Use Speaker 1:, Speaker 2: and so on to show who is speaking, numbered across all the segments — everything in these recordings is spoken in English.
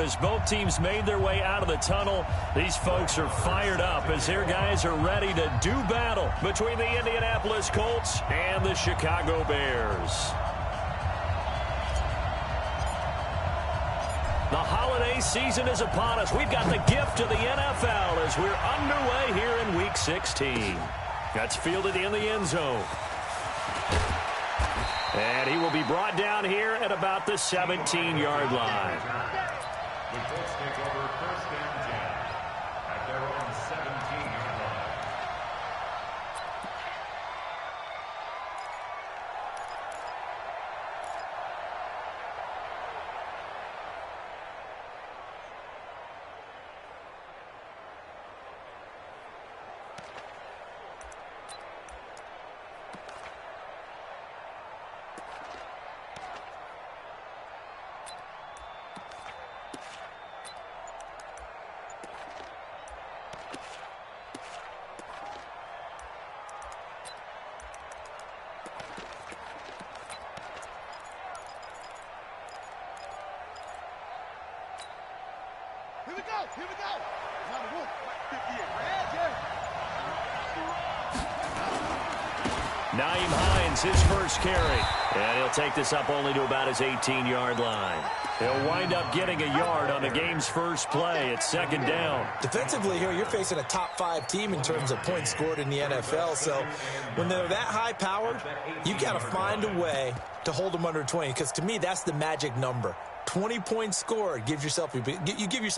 Speaker 1: as both teams made their way out of the tunnel. These folks are fired up as their guys are ready to do battle between the Indianapolis Colts and the Chicago Bears. The holiday season is upon us. We've got the gift of the NFL as we're underway here in Week 16. That's fielded in the end zone. And he will be brought down here at about the 17-yard line.
Speaker 2: The Colts take over first and 10 at their own 17-yard line.
Speaker 3: Here we go. Number 58.
Speaker 1: Nyheim Hines, his first carry. And he'll take this up only to about his 18-yard line. He'll wind up getting a yard on the game's first play. It's second down.
Speaker 4: Defensively here, you're facing a top-5 team in terms of points scored in the NFL. So when they're that high-powered, you got to find a way to hold them under 20. Because to me, that's the magic number. 20 points scored, you give yourself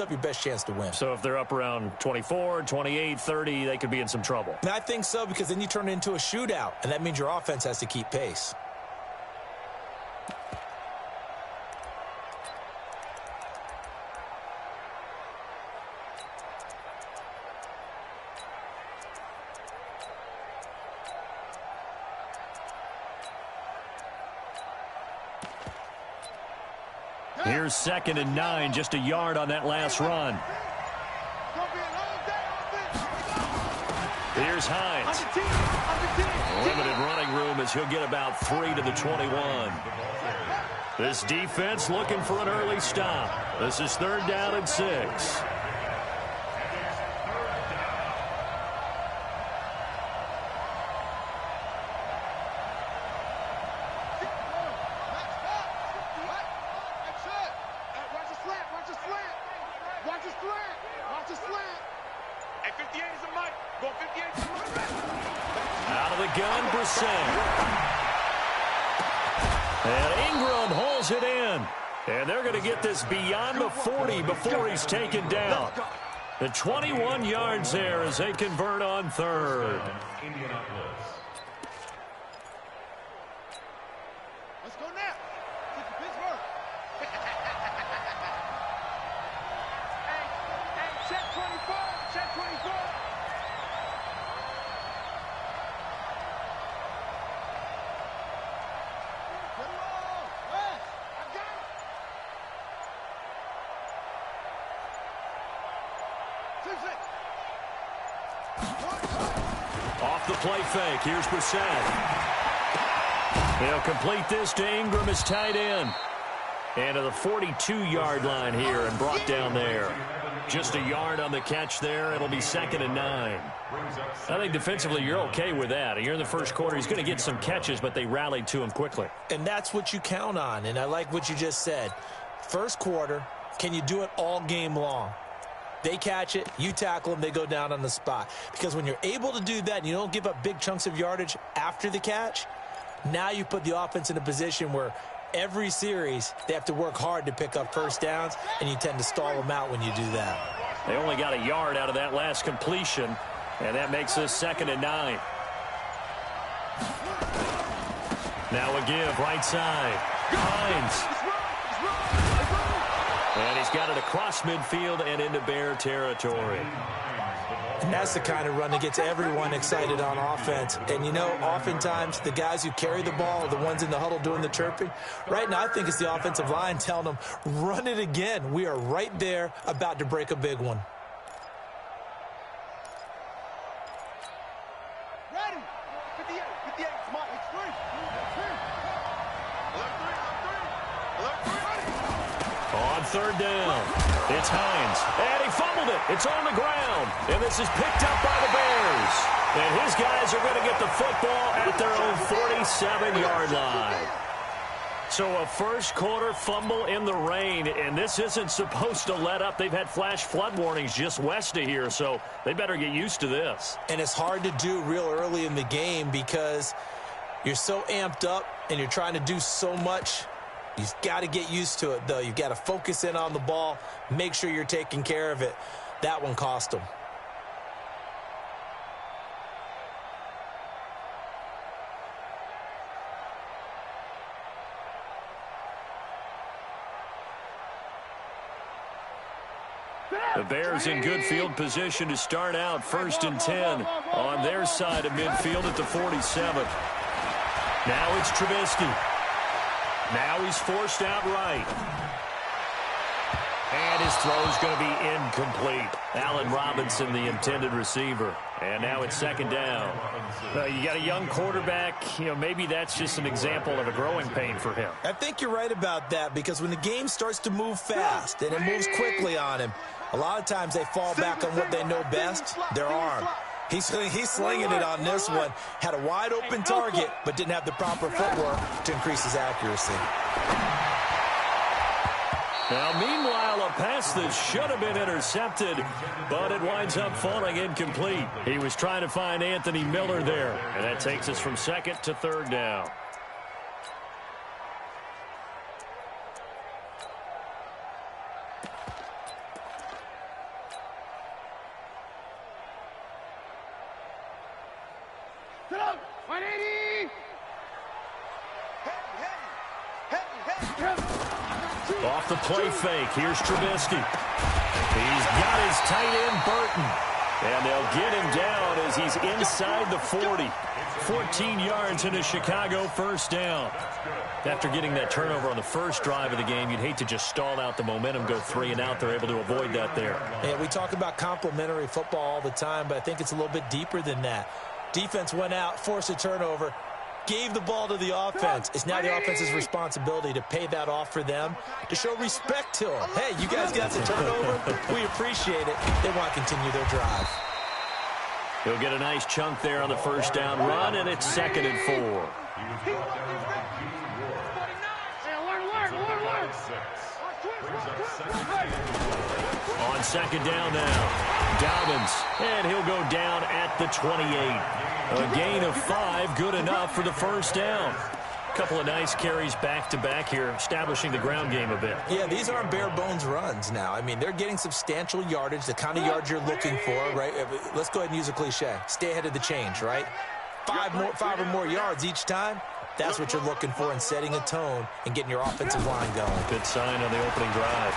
Speaker 4: your best chance to win.
Speaker 1: So if they're up around 24, 28, 30, they could be in some trouble.
Speaker 4: And I think so, because then you turn it into a shootout, and that means your offense has to keep pace.
Speaker 1: Here's second and 9, just a yard on that last run. Here's Hines. Limited running room as he'll get about 3 to the 21. This defense looking for an early stop. This is third down and 6. Out of the gun, Brissett. And Ingram holds it in. And they're going to get this beyond the 40 before he's taken down. The 21 yards there as they convert on third.
Speaker 3: Let's go now. Pittsburgh. Hey, check 24. Check 24.
Speaker 1: Off the play fake. Here's Brissett. He'll complete this to Ingram as tight end. And to the 42-yard line here and brought down there. Just a yard on the catch there. It'll be second and 9. I think defensively you're okay with that. You're in the first quarter. He's going to get some catches, but they rallied to him quickly.
Speaker 4: And that's what you count on. And I like what you just said. First quarter, can you do it all game long? They catch it, you tackle them, they go down on the spot. Because when you're able to do that and you don't give up big chunks of yardage after the catch, now you put the offense in a position where every series they have to work hard to pick up first downs, and you tend to stall them out when you do that.
Speaker 1: They only got a yard out of that last completion, and that makes this second and 9. Now a give, right side. Hines. And he's got it across midfield and into Bear territory.
Speaker 4: And that's the kind of run that gets everyone excited on offense. And, you know, oftentimes the guys who carry the ball are the ones in the huddle doing the chirping. Right now, I think it's the offensive line telling them, run it again. We are right there about to break a big one.
Speaker 3: Ready. 58. 58. Smart. It's free.
Speaker 1: third down. It's Hines, and he fumbled it. It's on the ground, and this is picked up by the Bears. And his guys are going to get the football at their own 47-yard line. So a first-quarter fumble in the rain, and this isn't supposed to let up. They've had flash flood warnings just west of here, so they better get used to this.
Speaker 4: And it's hard to do real early in the game because you're so amped up and you're trying to do so much. You've got to get used to it, though. You've got to focus in on the ball, make sure you're taking care of it. That one cost them.
Speaker 1: The Bears in good field position to start out 1st and 10 on their side of midfield at the 47. Now it's Trubisky. Now he's forced out right. And his throw's going to be incomplete. Allen Robinson, the intended receiver. And now it's 2nd down. You got a young quarterback. Maybe that's just an example of a growing pain for him.
Speaker 4: I think you're right about that because when the game starts to move fast and it moves quickly on him, a lot of times they fall back on what they know best, their arm. He's slinging it on this one. Had a wide open target, but didn't have the proper footwork to increase his accuracy.
Speaker 1: Now, meanwhile, a pass that should have been intercepted, but it winds up falling incomplete. He was trying to find Anthony Miller there, and that takes us from 2nd to 3rd down. Off the play fake, here's Trubisky. He's got his tight end, Burton. And they'll get him down as he's inside the 40. 14 yards into Chicago, 1st down. After getting that turnover on the first drive of the game, you'd hate to just stall out the momentum, go 3 and out. They're able to avoid that there.
Speaker 4: Yeah, we talk about complementary football all the time, but I think it's a little bit deeper than that. Defense went out, forced a turnover, gave the ball to the offense. It's now the offense's responsibility to pay that off for them, to show respect to them. Hey, you guys got the turnover. We appreciate it. They want to continue their drive.
Speaker 1: He'll get a nice chunk there on the 1st down run, and it's 2nd and 4. On 2nd down now, Dobbins, and he'll go down at the 28. A gain of 5, good enough for the 1st down. A couple of nice carries back-to-back here, establishing the ground game a bit.
Speaker 4: Yeah, these aren't bare-bones runs now. I mean, they're getting substantial yardage, the kind of yards you're looking for, right? Let's go ahead and use a cliche. Stay ahead of the change, right? 5 or more yards each time. That's what you're looking for in setting a tone and getting your offensive line going.
Speaker 1: Good sign on the opening drive.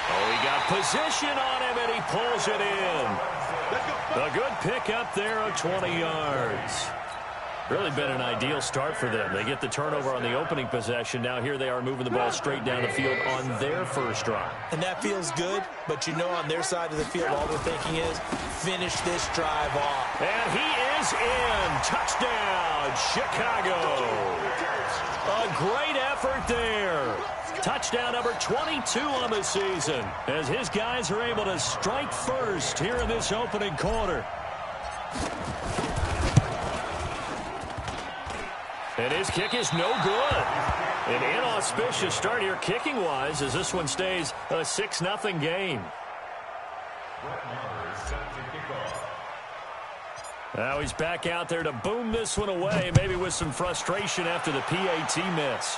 Speaker 1: Oh, he got position on him, and he pulls it in. A good pickup there of 20 yards. Really been an ideal start for them. They get the turnover on the opening possession. Now here they are moving the ball straight down the field on their first drive.
Speaker 4: And that feels good, but you know on their side of the field, all they're thinking is finish this drive off.
Speaker 1: And he is in. Touchdown, Chicago. A great effort there. Touchdown number 22 on the season as his guys are able to strike first here in this opening quarter. And his kick is no good. An inauspicious start here kicking-wise as this one stays a 6-0 game. Now he's back out there to boom this one away, maybe with some frustration after the PAT miss.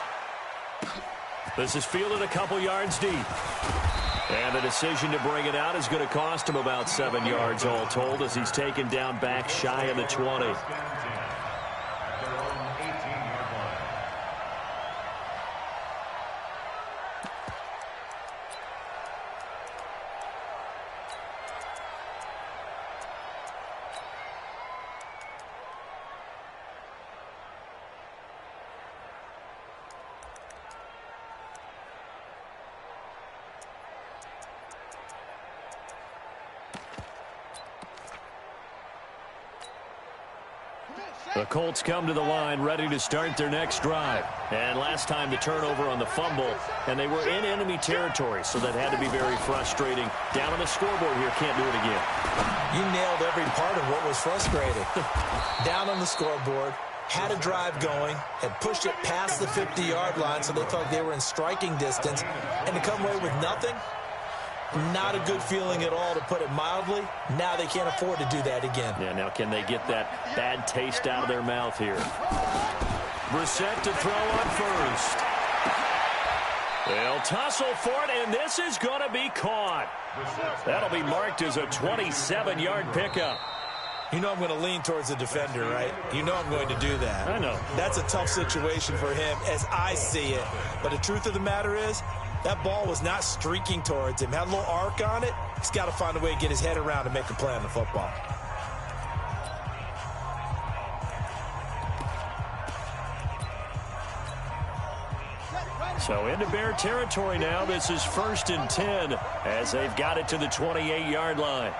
Speaker 1: This is fielded a couple yards deep. And the decision to bring it out is going to cost him about 7 yards all told as he's taken down back shy of the 20. The Colts come to the line ready to start their next drive. And last time the turnover on the fumble, and they were in enemy territory, so that had to be very frustrating. Down on the scoreboard here, can't do it again.
Speaker 4: You nailed every part of what was frustrating. Down on the scoreboard, had a drive going, had pushed it past the 50-yard line, so they thought they were in striking distance, and to come away with nothing, not a good feeling at all, to put it mildly. Now they can't afford to do that again.
Speaker 1: Yeah, now can they get that bad taste out of their mouth here? Brissett to throw on first. They'll tussle for it, and this is going to be caught. That'll be marked as a 27-yard pickup.
Speaker 4: You know I'm going to lean towards the defender, right? You know I'm going to do that.
Speaker 1: I know.
Speaker 4: That's a tough situation for him as I see it. But the truth of the matter is, that ball was not streaking towards him. Had a little arc on it. He's got to find a way to get his head around and make a play on the football.
Speaker 1: So into Bear territory now. This is 1st and 10 as they've got it to the 28-yard line.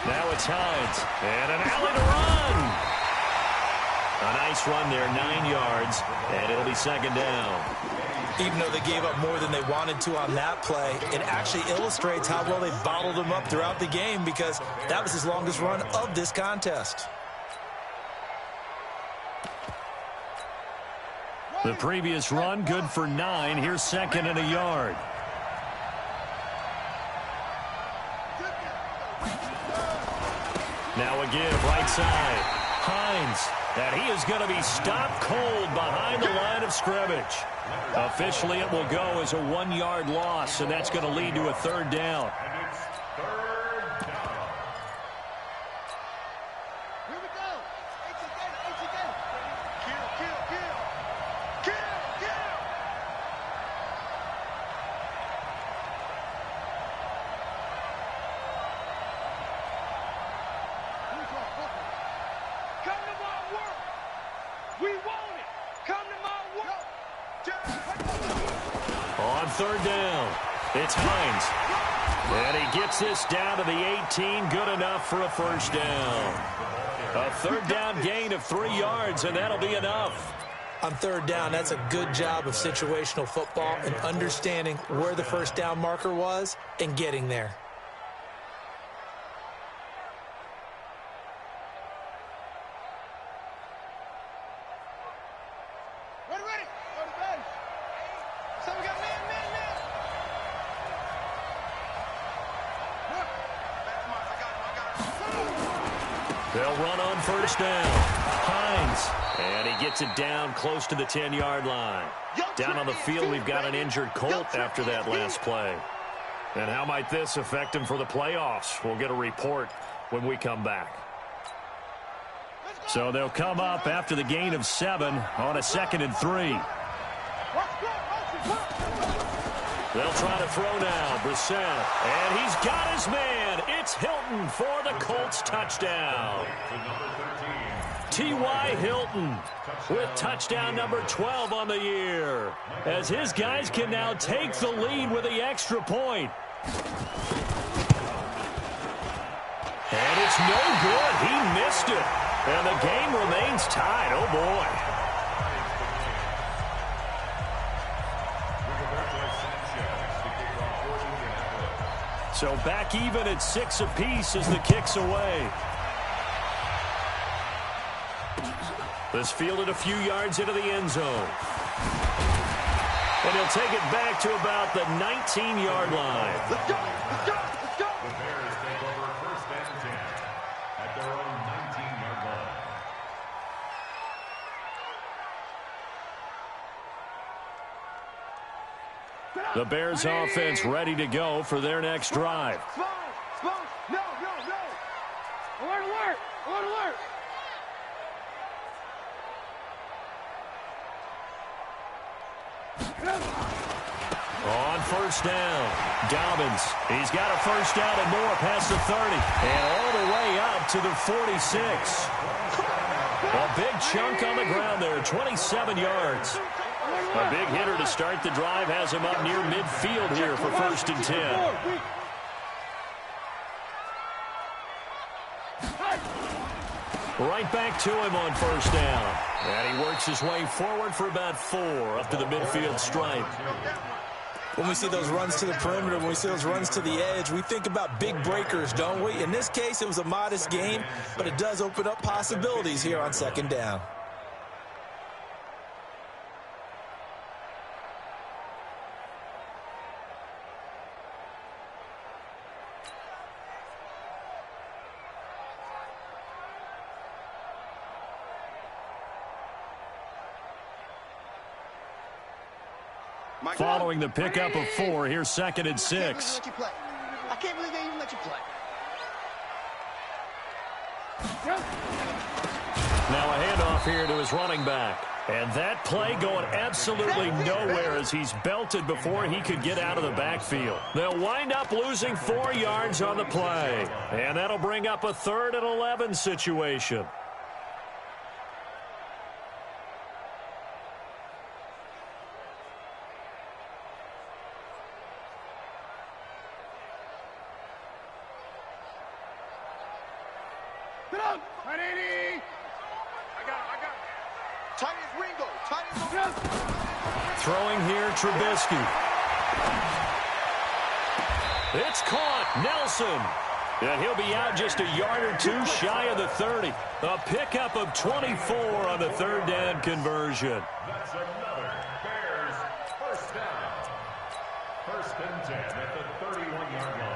Speaker 1: Now it's Hines. And an alley to run. A nice run there, 9 yards, and it'll be 2nd down.
Speaker 4: Even though they gave up more than they wanted to on that play, it actually illustrates how well they bottled them up throughout the game, because that was his longest run of this contest.
Speaker 1: The previous run, good for 9. Here's 2nd and a yard. Now a give, right side. Hines. And he is going to be stopped cold behind the line of scrimmage. Officially, it will go as a 1-yard loss, and that's going to lead to a 3rd down.
Speaker 2: And it's 3rd down.
Speaker 3: Here we go. H-again. Kill. Come to my work. We want it. Come to my work.
Speaker 1: On 3rd down, it's Hines. And he gets this down to the 18, good enough for a 1st down. A 3rd down gain of 3 yards, and that'll be enough.
Speaker 4: On 3rd down, that's a good job of situational football and understanding where the 1st down marker was and getting there.
Speaker 3: Ready. Go to bed. So we got man. Work.
Speaker 1: They'll run on 1st down. Hines. And he gets it down close to the 10-yard line. Down on the field, we've got an injured Colt after that last play. And how might this affect him for the playoffs? We'll get a report when we come back. So they'll come up after the gain of 7 on a 2nd and 3. They'll try to throw now. Brissett. And he's got his man. It's Hilton for the Colts touchdown. T.Y. Hilton with touchdown number 12 on the year, as his guys can now take the lead with the extra point. And it's no good. He missed it. And the game remains tied. Oh, boy. So back even at 6 apiece as the kick's away. This fielded a few yards into the end zone. And he'll take it back to about the 19-yard line.
Speaker 3: Let's go.
Speaker 2: The Bears take over 1st and 10 at their own 19-yard line.
Speaker 1: The Bears offense ready to go for their next drive.
Speaker 3: Slow. No. Alert.
Speaker 1: On 1st down, Dobbins. He's got a 1st down and more past the 30. And all the way up to the 46. A big chunk on the ground there, 27 yards. A big hitter to start the drive has him up near midfield here for 1st and 10. Right back to him on first down. And he works his way forward for about 4 up to the midfield stripe.
Speaker 4: When we see those runs to the perimeter, when we see those runs to the edge, we think about big breakers, don't we? In this case, it was a modest game, but it does open up possibilities here on second down.
Speaker 1: Following the pickup of 4, here's 2nd and 6.
Speaker 3: I can't believe they even let you play.
Speaker 1: Now a handoff here to his running back. And that play going absolutely nowhere as he's belted before he could get out of the backfield. They'll wind up losing 4 yards on the play. And that'll bring up a 3rd and 11 situation. Throwing here, Trubisky. It's caught. Nelson. And he'll be out just a yard or 2 shy of the 30. A pickup of 24 on the 3rd down conversion.
Speaker 2: That's another Bears first down. 1st and 10 at the 31-yard line.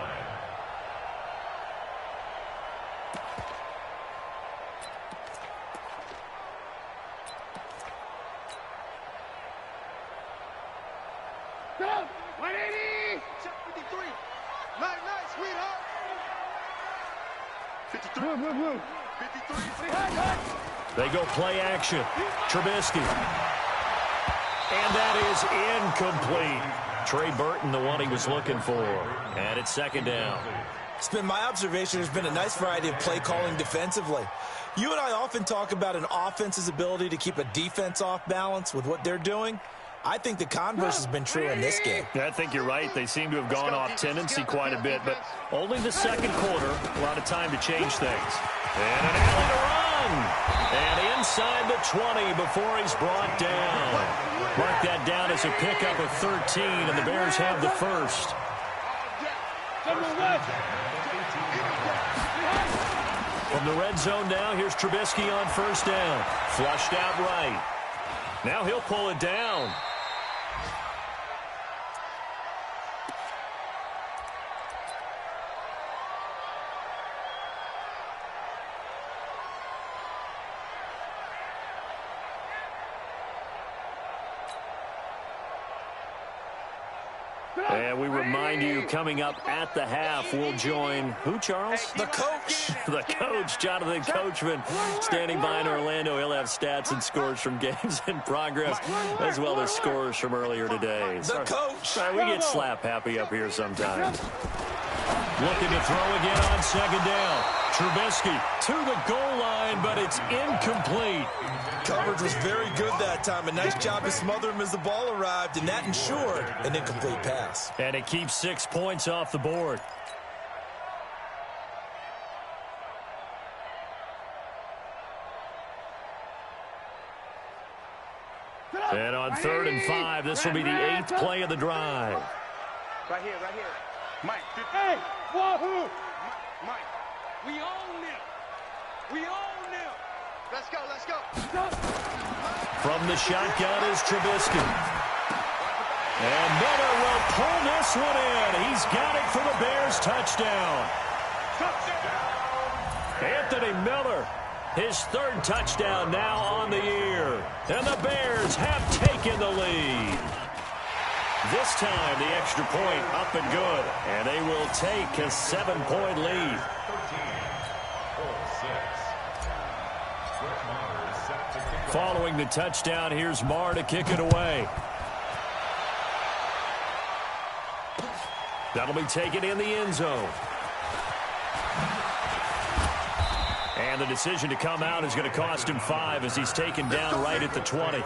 Speaker 1: They go play action. Trubisky. And that is incomplete. Trey Burton, the one he was looking for. And it's 2nd down.
Speaker 4: It's been my observation there's been a nice variety of play calling defensively. You and I often talk about an offense's ability to keep a defense off balance with what they're doing. I think the converse has been true in this game.
Speaker 1: I think you're right. They seem to have gone off tendency quite a bit, but only the 2nd quarter. A lot of time to change things. And an alley to run. And inside the 20 before he's brought down. Mark that down as a pickup of 13, and the Bears have the 1st. From the red zone now, here's Trubisky on 1st down. Flushed out right. Now he'll pull it down. And we remind you, coming up at the half, we'll join who, Charles?
Speaker 4: The coach.
Speaker 1: The coach, Jonathan Coachman, standing by in Orlando. He'll have stats and scores from games in progress, as well as scores from earlier today.
Speaker 4: The coach.
Speaker 1: Sorry, we get slap happy up here sometimes. Looking to throw again on 2nd down. Trubisky to the goal line, but it's incomplete.
Speaker 4: Coverage was very good that time. A nice job to smother him as the ball arrived, and that ensured an incomplete pass.
Speaker 1: And it keeps 6 points off the board. And on 3rd and 5, this will be the 8th play of the drive.
Speaker 3: Right here. Mike. Hey, wahoo! Mike, we own them. We own them. Let's go.
Speaker 1: From the shotgun is Trubisky. And Miller will pull this one in. He's got it for the Bears touchdown. Anthony Miller, his 3rd touchdown now on the year. And the Bears have taken the lead. This time, the extra point up and good. And they will take a 7-point lead. Following the touchdown, here's Marr to kick it away. That'll be taken in the end zone. And the decision to come out is going to cost him 5 as he's taken down right at the 20.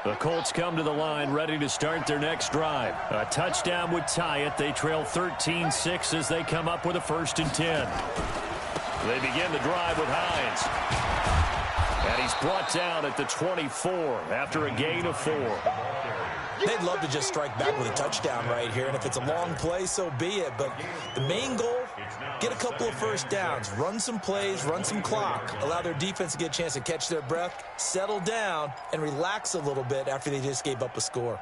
Speaker 1: The Colts come to the line ready to start their next drive. A touchdown would tie it. They trail 13-6 as they come up with a 1st and 10. They begin the drive with Hines. And he's brought down at the 24 after a gain of 4.
Speaker 4: They'd love to just strike back with a touchdown right here, and if it's a long play, so be it. But the main goal, get a couple of 1st downs, run some plays, run some clock, allow their defense to get a chance to catch their breath, settle down, and relax a little bit after they just gave up a score.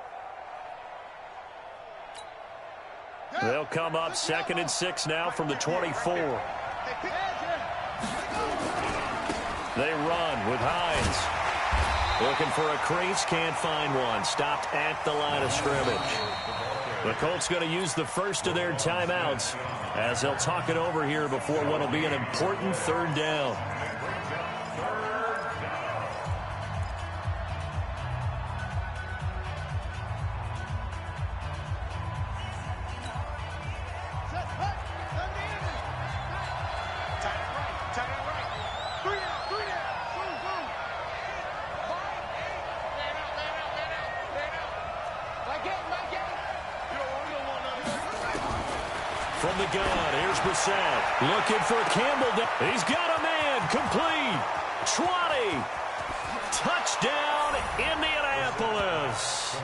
Speaker 1: They'll come up 2nd and 6 now from the 24. They run with Hines. Looking for a crease, can't find one. Stopped at the line of scrimmage. The Colts going to use the first of their timeouts as they'll talk it over here before what will be an important 3rd down.
Speaker 2: From the gun, here's Brissett.
Speaker 1: Looking for Campbell. He's got a man. Complete. 20. Touchdown, Indianapolis.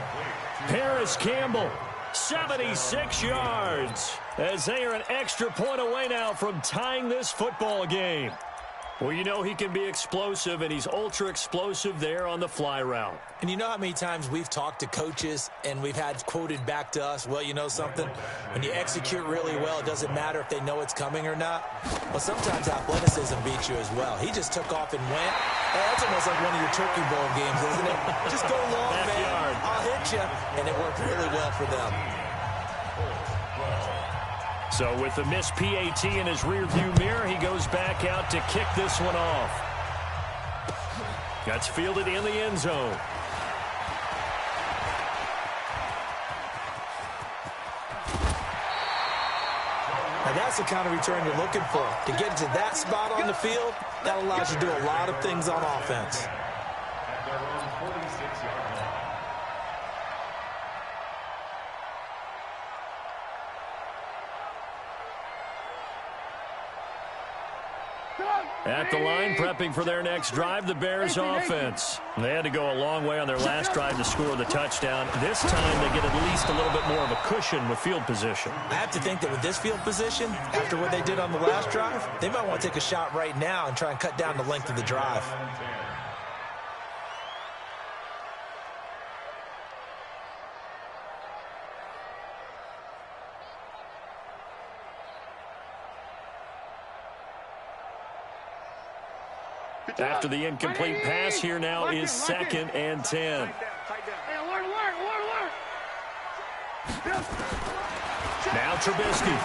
Speaker 1: Paris Campbell, 76 yards. As they are an extra point away now from tying this football game. Well, you know he can be explosive, and he's ultra-explosive there on the fly route.
Speaker 4: And you know how many times we've talked to coaches and we've had quoted back to us, well, you know something? When you execute really well, it doesn't matter if they know it's coming or not. Well, sometimes athleticism beats you as well. He just took off and went. Hey, that's almost like one of your Turkey Bowl games, isn't it? Just go long,
Speaker 1: Backyard.
Speaker 4: man. I'll hit you. And it worked really well for them.
Speaker 1: So with the missed PAT in his rearview mirror, he goes back out to kick this one off. That's fielded in the end zone.
Speaker 4: Now that's the kind of return you're looking for. To get to that spot on the field, that allows you to do a lot of things on offense.
Speaker 1: At the line, prepping for their next drive, the Bears offense. They had to go a long way on their last drive to score the touchdown. This time, they get at least a little bit more of a cushion with field position.
Speaker 4: I have to think that with this field position, after what they did on the last drive, they might want to take a shot right now and try and cut down the length of the drive.
Speaker 1: After the incomplete pass, here now is 2nd and 10. Now Trubisky.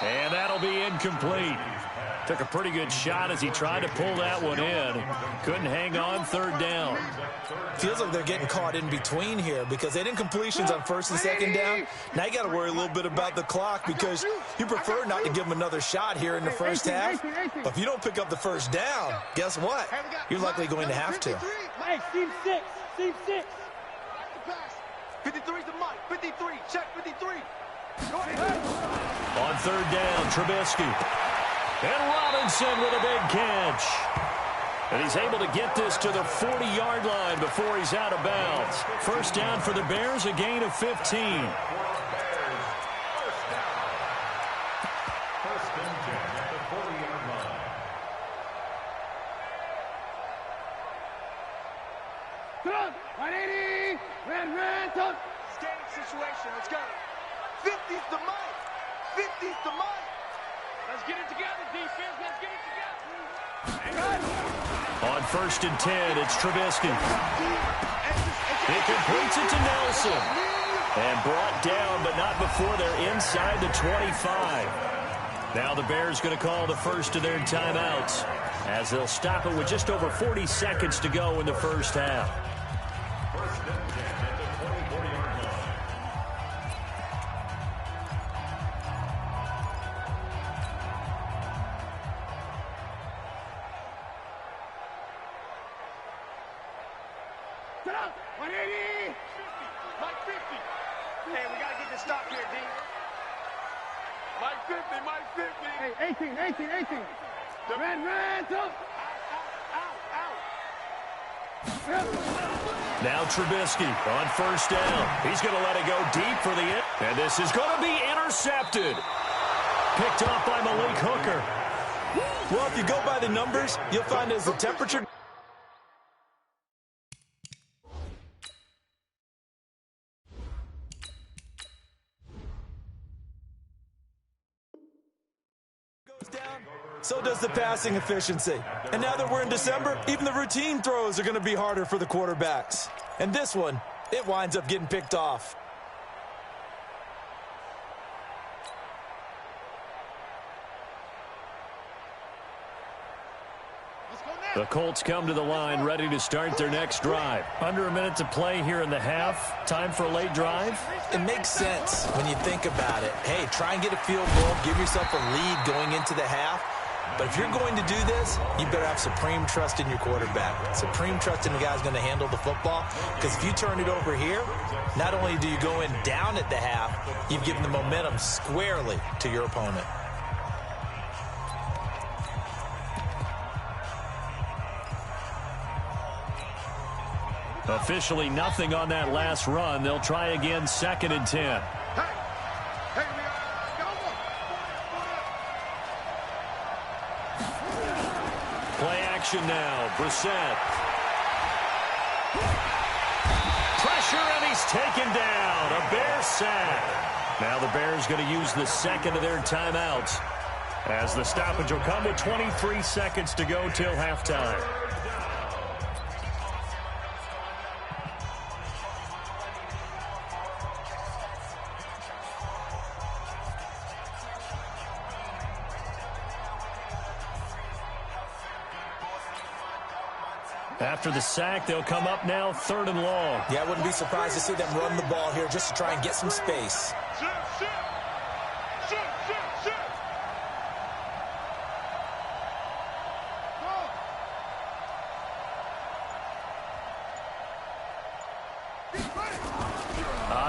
Speaker 1: And that'll be incomplete. Took a pretty good shot as he tried to pull that one in. Couldn't hang on, 3rd down.
Speaker 4: Feels like they're getting caught in between here because they didn't completions on 1st and 2nd down. Now you got to worry a little bit about the clock because you prefer not to give them another shot here in the first half. But if you don't pick up the 1st down, guess what? You're likely going to have to.
Speaker 3: Hey, team 6. Team 6. 53's the mic. 53. Check 53. Go ahead.
Speaker 1: On 3rd down, Trubisky. And Robinson with a big catch. And he's able to get this to the 40-yard line before he's out of bounds. 1st down for the Bears, a gain of 15.
Speaker 2: First and 10 at the 40-yard line.
Speaker 3: Come on. 180. Red, tough. Skating situation. Let's go. 50's the mic. 50's the mic. Let's get it together, defense. Let's get it together.
Speaker 1: On 1st and 10, it's Trubisky. He completes it to Nelson. And brought down, but not before they're inside the 25. Now the Bears going to call the first of their timeouts as they'll stop it with just over 40 seconds to go in the first half.
Speaker 2: First and 10 at the 24-yard line.
Speaker 3: it up. 180. Mike 50. Hey, we got to get this stop here, D. Mike 50, Mike 50. Hey, 18. Red, up.
Speaker 1: Now Trubisky on first down. He's going to let it go deep for the end. And this is going to be intercepted. Picked off by Malik Hooker.
Speaker 4: Well, if you go by the numbers, you'll find as the temperature goes down, so does the passing efficiency. And now that we're in December, even the routine throws are going to be harder for the quarterbacks. And this one, it winds up getting picked off.
Speaker 1: The Colts come to the line ready to start their next drive. Under a minute to play here in the half. Time for a late drive.
Speaker 4: It makes sense when you think about it. Hey, try and get a field goal. Give yourself a lead going into the half. But if you're going to do this, you better have supreme trust in your quarterback. Supreme trust in the guy who's going to handle the football. Because if you turn it over here, not only do you go in down at the half, you've given the momentum squarely to your opponent.
Speaker 1: Officially nothing on that last run. They'll try again, 2nd and 10. Play action now. Brissett. Pressure, and he's taken down. A Bear sack. Now the Bears going to use the second of their timeouts, as the stoppage will come with 23 seconds to go till halftime. After the sack, they'll come up now 3rd and long.
Speaker 4: Yeah, I wouldn't be surprised to see them run the ball here just to try and get some space.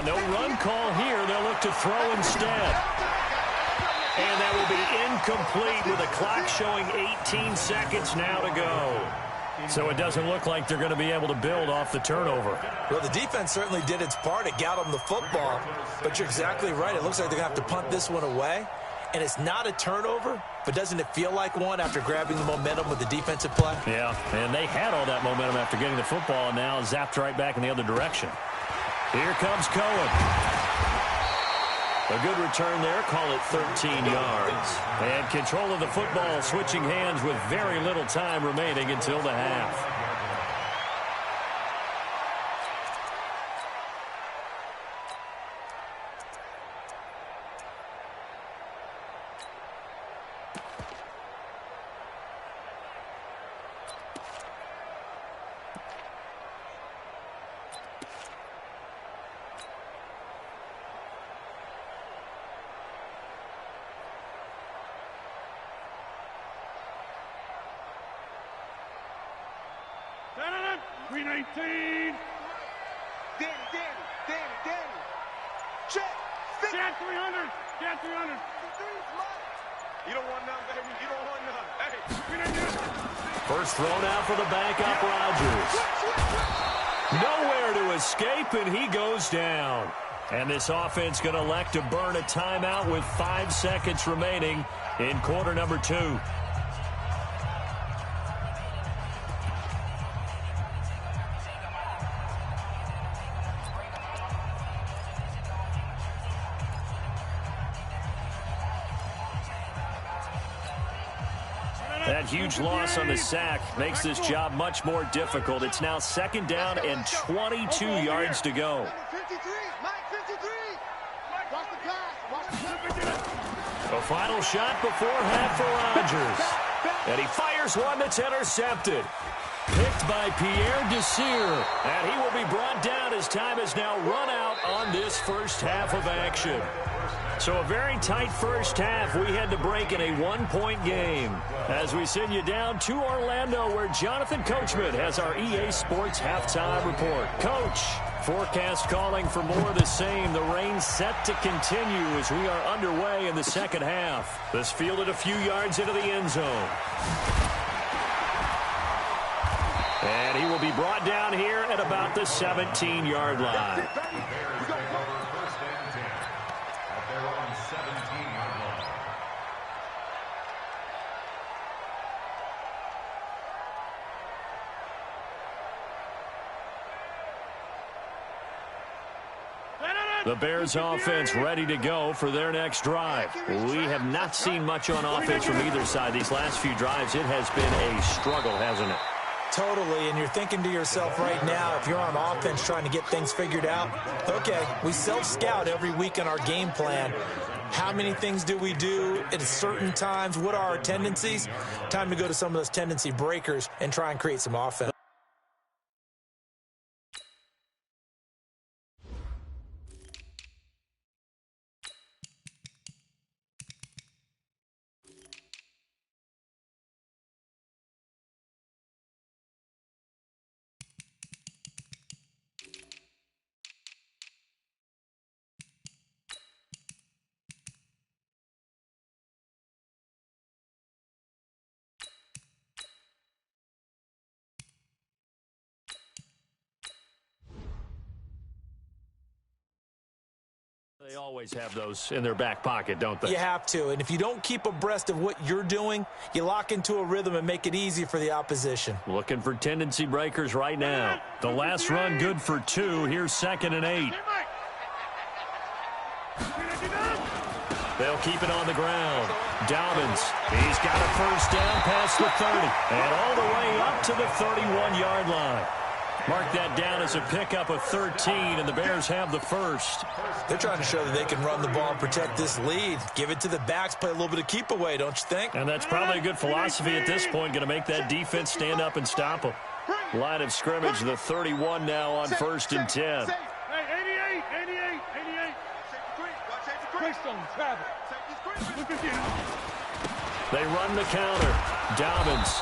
Speaker 1: No run call here. They'll look to throw instead. And that will be incomplete with a clock showing 18 seconds now to go. So it doesn't look like they're going to be able to build off the turnover.
Speaker 4: Well, the defense certainly did its part. It got them the football. But you're exactly right. It looks like they're going to have to punt this one away. And it's not a turnover, but doesn't it feel like one after grabbing the momentum with the defensive play?
Speaker 1: Yeah, and they had all that momentum after getting the football, and now zapped right back in the other direction. Here comes Cohen. A good return there, call it 13 yards. And control of the football, switching hands with very little time remaining until the half.
Speaker 3: Danny. Check. Jan 300. Jan 300. You don't want none, baby. You don't want none. Hey.
Speaker 1: First thrown out for the backup Rodgers. Nowhere to escape, and he goes down. And this offense going to elect to burn a timeout with 5 seconds remaining in quarter number 2. That huge loss on the sack makes this job much more difficult. It's now 2nd down and 22 yards to go. A final shot before half for Rodgers. And he fires one that's intercepted. Picked by Pierre Desir. And he will be brought down as time has now run out on this first half of action. So a very tight first half. We had to break in a one-point game. As we send you down to Orlando, where Jonathan Coachman has our EA Sports halftime report. Coach, forecast calling for more of the same. The rain set to continue as we are underway in the second half. This fielded a few yards into the end zone. And he will be brought down here at about the 17-yard line. The Bears offense ready to go for their next drive. We have not seen much on offense from either side. These last few drives, it has been a struggle, hasn't it?
Speaker 4: Totally, and you're thinking to yourself right now, if you're on offense trying to get things figured out, okay, we self-scout every week in our game plan. How many things do we do at certain times? What are our tendencies? Time to go to some of those tendency breakers and try and create some offense.
Speaker 1: They always have those in their back pocket, don't they?
Speaker 4: You have to, and if you don't keep abreast of what you're doing, you lock into a rhythm and make it easy for the opposition.
Speaker 1: Looking for tendency breakers right now. The last run good for 2. Here's 2nd and 8. They'll keep it on the ground. Dobbins, he's got a first down past the 30 and all the way up to the 31-yard line. Mark that down as a pickup of 13, and the Bears have the first.
Speaker 4: They're trying to show that they can run the ball and protect this lead. Give it to the backs, play a little bit of keep away, don't you think?
Speaker 1: And that's probably a good philosophy at this point, going to make that defense stand up and stop them. Line of scrimmage, the 31 now on 1st and 10.
Speaker 3: Hey, 88.
Speaker 1: They run the counter. Dobbins.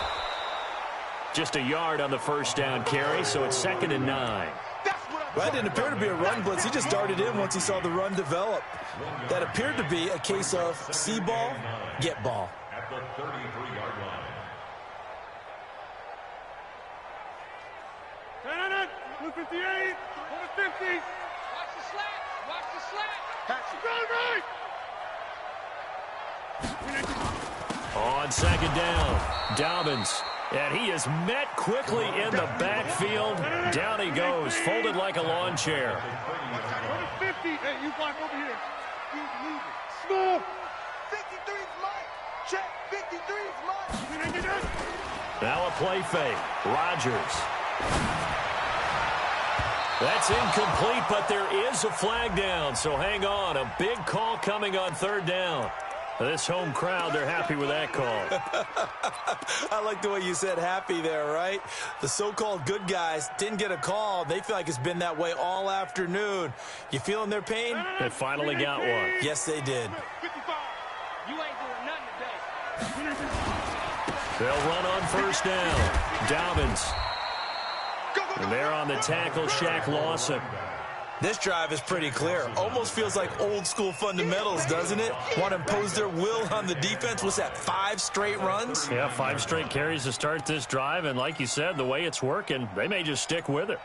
Speaker 1: Just a yard on the first down carry, so it's 2nd and 9.
Speaker 4: Well, that didn't appear to be a run blitz. He just darted in once he saw the run develop. That appeared to be a case of see ball, get ball.
Speaker 2: At the 33-yard line.
Speaker 3: 258, 150. Watch the slack. Catch it.
Speaker 1: On 2nd down, Dobbins. And he is met quickly in the backfield. Down he goes, folded like a lawn chair.
Speaker 3: 150. Hey, you block over here. You move it. Small. 53's mine. Check. 53's mine.
Speaker 1: Now a play fake. Rodgers. That's incomplete, but there is a flag down, so hang on. A big call coming on 3rd down. This home crowd, they're happy with that call.
Speaker 4: I like the way you said happy there, right? The so-called good guys didn't get a call. They feel like it's been that way all afternoon. You feeling their pain?
Speaker 1: They finally got one.
Speaker 4: Yes, they did.
Speaker 3: 55. You ain't doing nothing today.
Speaker 1: They'll run on 1st down. Dobbins. And they're on the tackle, Shaq Lawson.
Speaker 4: This drive is pretty clear. Almost feels like old school fundamentals, doesn't it? Want to impose their will on the defense. What's that, 5 straight runs?
Speaker 1: Yeah, 5 straight carries to start this drive. And like you said, the way it's working, they may just stick with it.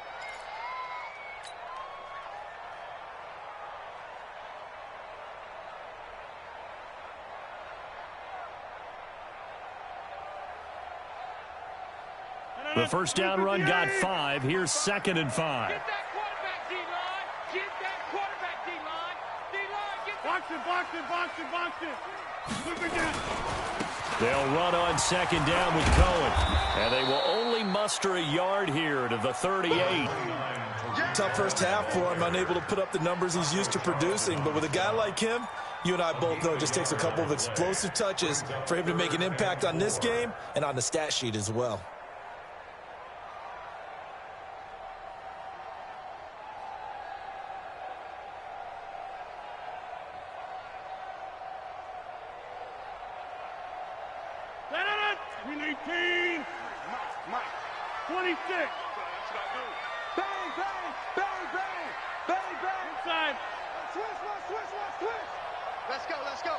Speaker 1: The first down run got 5. Here's 2nd and 5.
Speaker 3: Get that quarterback, D-line. Get that quarterback, D-line. D-line, get that. Box it. Look again.
Speaker 1: They'll run on 2nd down with Cohen. And they will only muster a yard here to the 38.
Speaker 4: Tough first half for him, unable to put up the numbers he's used to producing. But with a guy like him, you and I both know it just takes a couple of explosive touches for him to make an impact on this game and on the stat sheet as well.
Speaker 3: 26. That's what I do. Bang, bang, bang, bang, bang, bang. Inside. Switch. Let's go.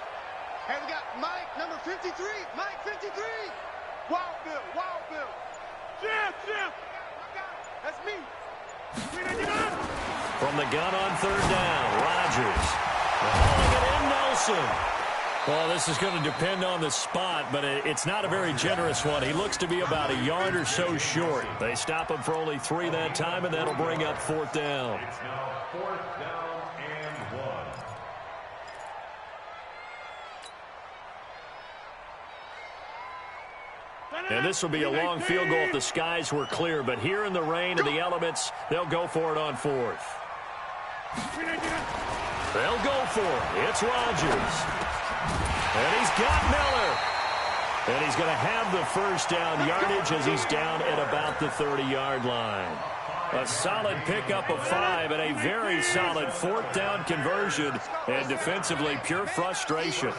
Speaker 3: Hey, we got Mike, number 53. Mike, 53. Wild Bill. Jim. That's me.
Speaker 1: From the gun on third down, Rodgers. Hauling it in, Nelson. Well, this is going to depend on the spot, but it's not a very generous one. He looks to be about a yard or so short. They stop him for only 3 that time, and that'll bring up 4th down.
Speaker 2: It's now 4th down and 1.
Speaker 1: And this will be a long field goal if the skies were clear, but here in the rain and the elements, they'll go for it on 4th. They'll go for it. It's Rodgers. And he's got Miller. And he's going to have the first down yardage as he's down at about the 30-yard line. A solid pickup of 5 and a very solid 4th down conversion. And defensively, pure frustration.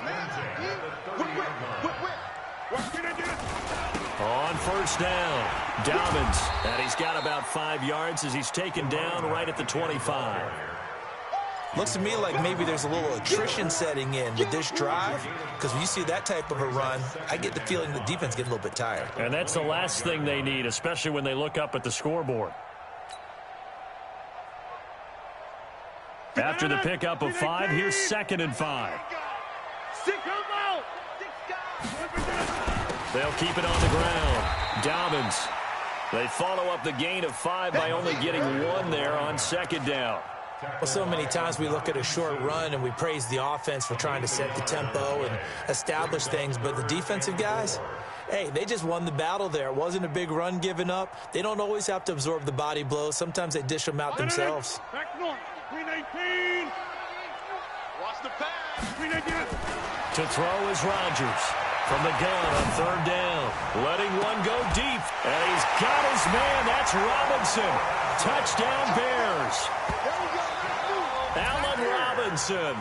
Speaker 1: On first down, Dobbins. And he's got about 5 yards as he's taken down right at the 25.
Speaker 4: Looks to me like maybe there's a little attrition setting in with this drive, because when you see that type of a run, I get the feeling the defense getting a little bit tired.
Speaker 1: And that's the last thing they need, especially when they look up at the scoreboard. After the pickup of 5, here's 2nd and 5. They'll keep it on the ground. Dobbins. They follow up the gain of 5 by only getting 1 there on 2nd down.
Speaker 4: Well, so many times we look at a short run and we praise the offense for trying to set the tempo and establish things, but the defensive guys, hey, they just won the battle there. It wasn't a big run given up. They don't always have to absorb the body blows. Sometimes they dish them out themselves.
Speaker 3: Back north, 319. Watch the pass. 319.
Speaker 1: To throw is Rodgers. From the gun on 3rd down. Letting one go deep. And he's got his man. That's Robinson. Touchdown Bears. Allen Robinson.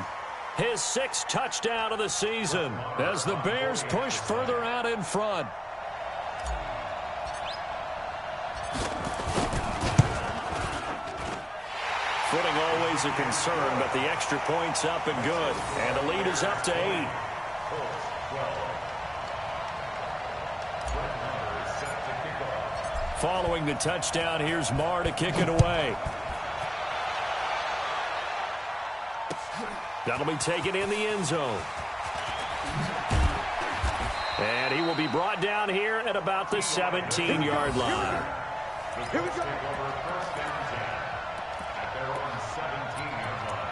Speaker 1: His 6th touchdown of the season as the Bears push further out in front. Footing always a concern, but the extra point's up and good. And the lead is up to 8. Following the touchdown, here's Marr to kick it away. That'll be taken in the end zone. And he will be brought down here at about the 17-yard line.
Speaker 2: Here we go. First down 10 at their own 17-yard line.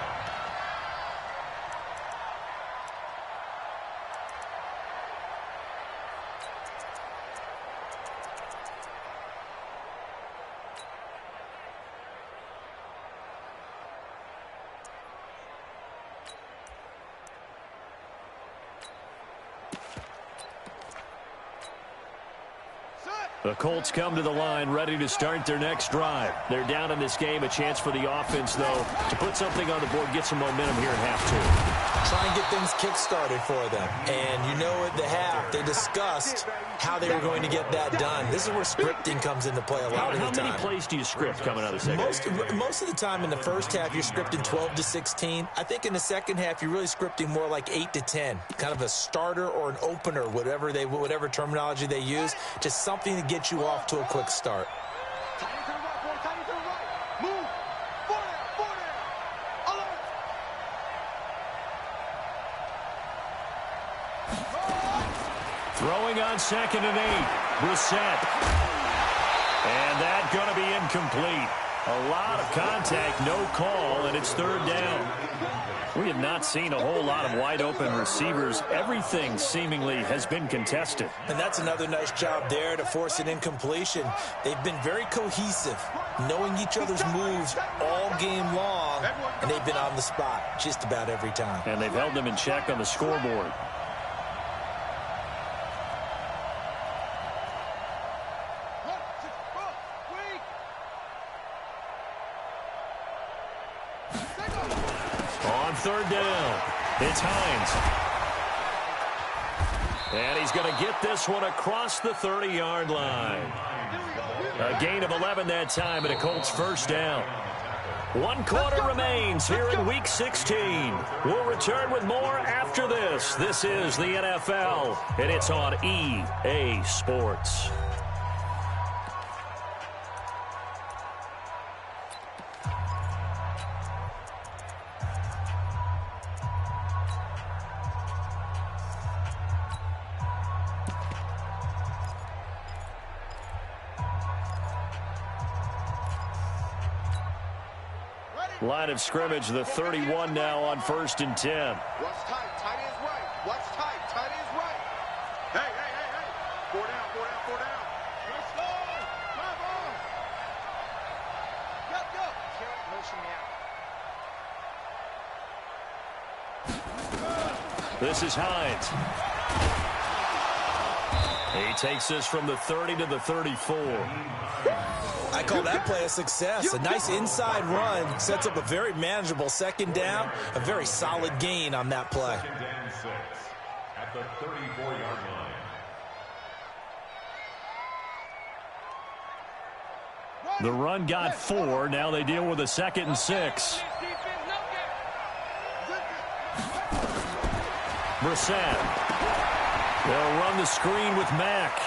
Speaker 1: The Colts come to the line ready to start their next drive. They're down in this game. A chance for the offense, though, to put something on the board, get some momentum here at half 2.
Speaker 4: Try and get things kick-started for them. And you know at the half, they discussed how they were going to get that done. This is where scripting comes into play a lot of the time.
Speaker 1: How many plays do you script coming out of the second?
Speaker 4: Most of the time in the first half, you're scripting 12 to 16. I think in the second half, you're really scripting more like 8 to 10. Kind of a starter or an opener, whatever terminology they use. Just something to get you off to a quick start.
Speaker 1: Throwing on 2nd and 8. Brissett. And that going to be incomplete. A lot of contact, no call, and it's 3rd down. We have not seen a whole lot of wide-open receivers. Everything seemingly has been contested.
Speaker 4: And that's another nice job there to force an incompletion. They've been very cohesive, knowing each other's moves all game long, and they've been on the spot just about every time.
Speaker 1: And they've held them in check on the scoreboard. On 3rd down, it's Hines. And he's going to get this one across the 30-yard line. A gain of 11 that time, and a Colts first down. 1 quarter remains here in Week 16. We'll return with more after this. This is the NFL, and it's on EA Sports. Line of scrimmage, the 31 now on 1st and 10.
Speaker 3: Watch tight, tight is right. Watch tight, tight is right. Hey, hey, hey, hey. 4 down, 4 down, 4 down. Let's go. Come on. Go, go. Can't motion me out.
Speaker 1: This is Hines. He takes this from the 30 to the 34.
Speaker 4: I call that play a success. A nice inside run sets up a very manageable 2nd down, a very solid gain on that play.
Speaker 2: 2nd and 6 at the 34-yard line.
Speaker 1: The run got 4. Now they deal with a 2nd and 6. Brissett. They'll run the screen with Mack.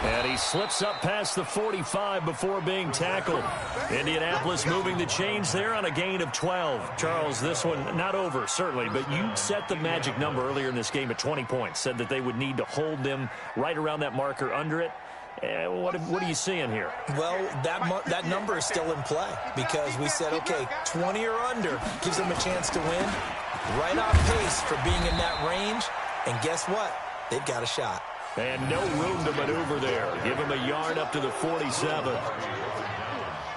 Speaker 1: And he slips up past the 45 before being tackled. Indianapolis moving the chains there on a gain of 12. Charles, this one not over, certainly, but you set the magic number earlier in this game at 20 points. Said that they would need to hold them right around that marker under it. What are you seeing here?
Speaker 4: Well, that number is still in play because we said, okay, 20 or under gives them a chance to win. Right on pace for being in that range. And guess what? They've got a shot.
Speaker 1: And no room to maneuver there. Give him a yard up to the 47.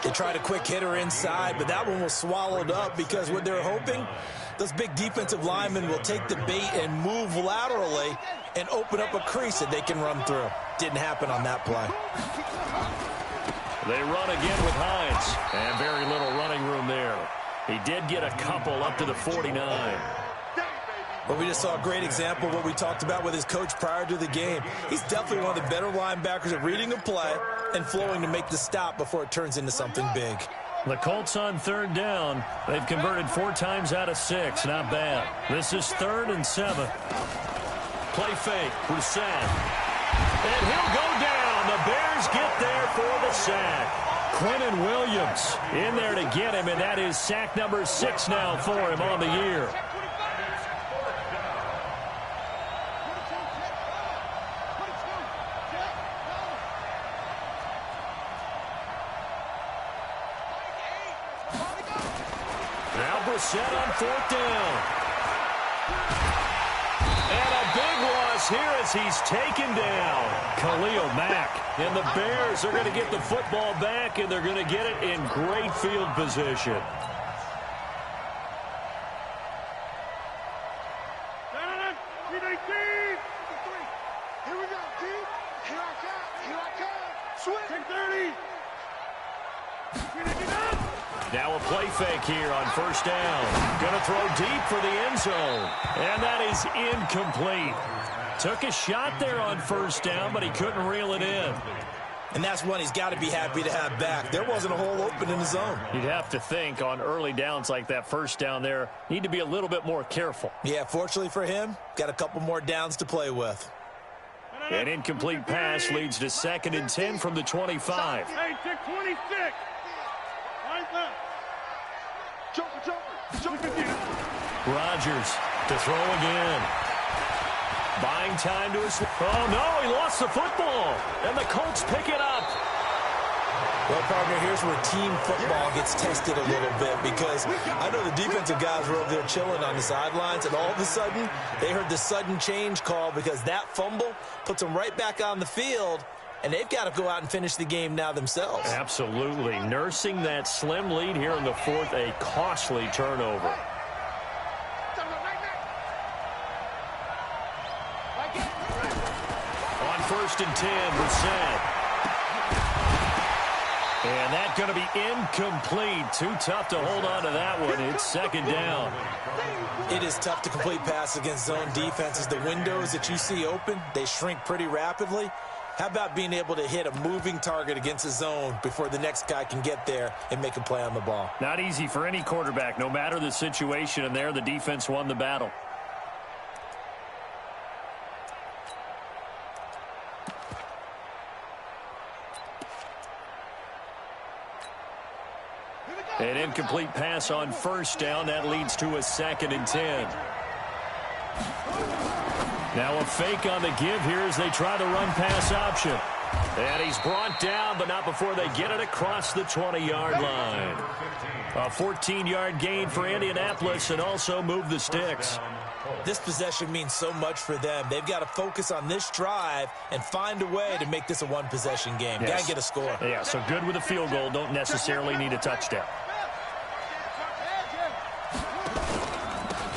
Speaker 4: They tried a quick hitter inside, but that one was swallowed up because what they're hoping, those big defensive linemen will take the bait and move laterally and open up a crease that they can run through. Didn't happen on that play.
Speaker 1: They run again with Hines, and very little running room there. He did get a couple up to the 49.
Speaker 4: But we just saw a great example of what we talked about with his coach prior to the game. He's definitely one of the better linebackers at reading a play and flowing to make the stop before it turns into something big.
Speaker 1: The Colts on 3rd down. They've converted 4 times out of 6. Not bad. This is 3rd and 7. Play fake. Brissett. And he'll go down. The Bears get there for the sack. Quentin Williams in there to get him, and that is sack number 6 now for him on the year. Set on 4th down. And a big loss here as he's taken down. Khalil Mack. And the Bears are going to get the football back, and they're going to get it in great field position.
Speaker 3: Here we go, deep. Here I come. Here I come. Swing. 30.
Speaker 1: Now a play fake here on 1st down. Going to throw deep for the end zone. And that is incomplete. Took a shot there on 1st down, but he couldn't reel it in.
Speaker 4: And that's one he's got to be happy to have back. There wasn't a hole open in the zone.
Speaker 1: You'd have to think on early downs like that 1st down there, need to be a little bit more careful.
Speaker 4: Yeah, fortunately for him, got a couple more downs to play with.
Speaker 1: An incomplete pass leads to 2nd and 10 from the 25.
Speaker 3: Hey, check 26. Jumper.
Speaker 1: Rodgers to throw again. Buying time to his... Oh, no, he lost the football. And the Colts pick it up.
Speaker 4: Well, partner, here's where team football gets tested a little bit because I know the defensive guys were over there chilling on the sidelines, and all of a sudden, they heard the sudden change call because that fumble puts them right back on the field, and they've got to go out and finish the game now themselves.
Speaker 1: Absolutely. Nursing that slim lead here in the 4th, a costly turnover. On 1st and 10, Brissett. And that's going to be incomplete. Too tough to hold on to that one. It's second down.
Speaker 4: It is tough to complete passes against zone defenses. The windows that you see open, they shrink pretty rapidly. How about being able to hit a moving target against a zone before the next guy can get there and make a play on the ball?
Speaker 1: Not easy for any quarterback, no matter the situation, and there the defense won the battle. An incomplete pass on first down. That leads to a 2nd and 10. Now a fake on the give here as they try the run-pass option. And he's brought down, but not before they get it across the 20-yard line. A 14-yard gain for Indianapolis and also move the sticks.
Speaker 4: This possession means so much for them. They've got to focus on this drive and find a way to make this a one-possession game.
Speaker 1: Yes.
Speaker 4: Got to get a score.
Speaker 1: Yeah, so good with a field goal. Don't necessarily need a touchdown.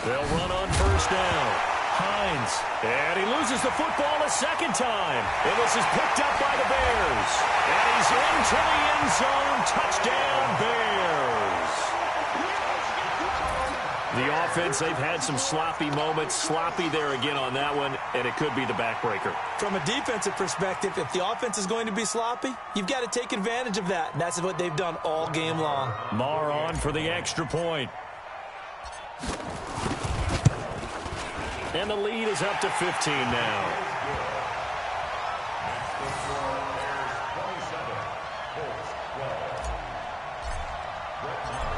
Speaker 1: They'll run on first down. Hines, and he loses the football a second time. And this is picked up by the Bears. And he's into the end zone. Touchdown, Bears. The offense, they've had some sloppy moments. Sloppy there again on that one, and it could be the backbreaker.
Speaker 4: From a defensive perspective, if the offense is going to be sloppy, you've got to take advantage of that. And that's what they've done all game long.
Speaker 1: Marr on for the extra point. And the lead is up to 15 now.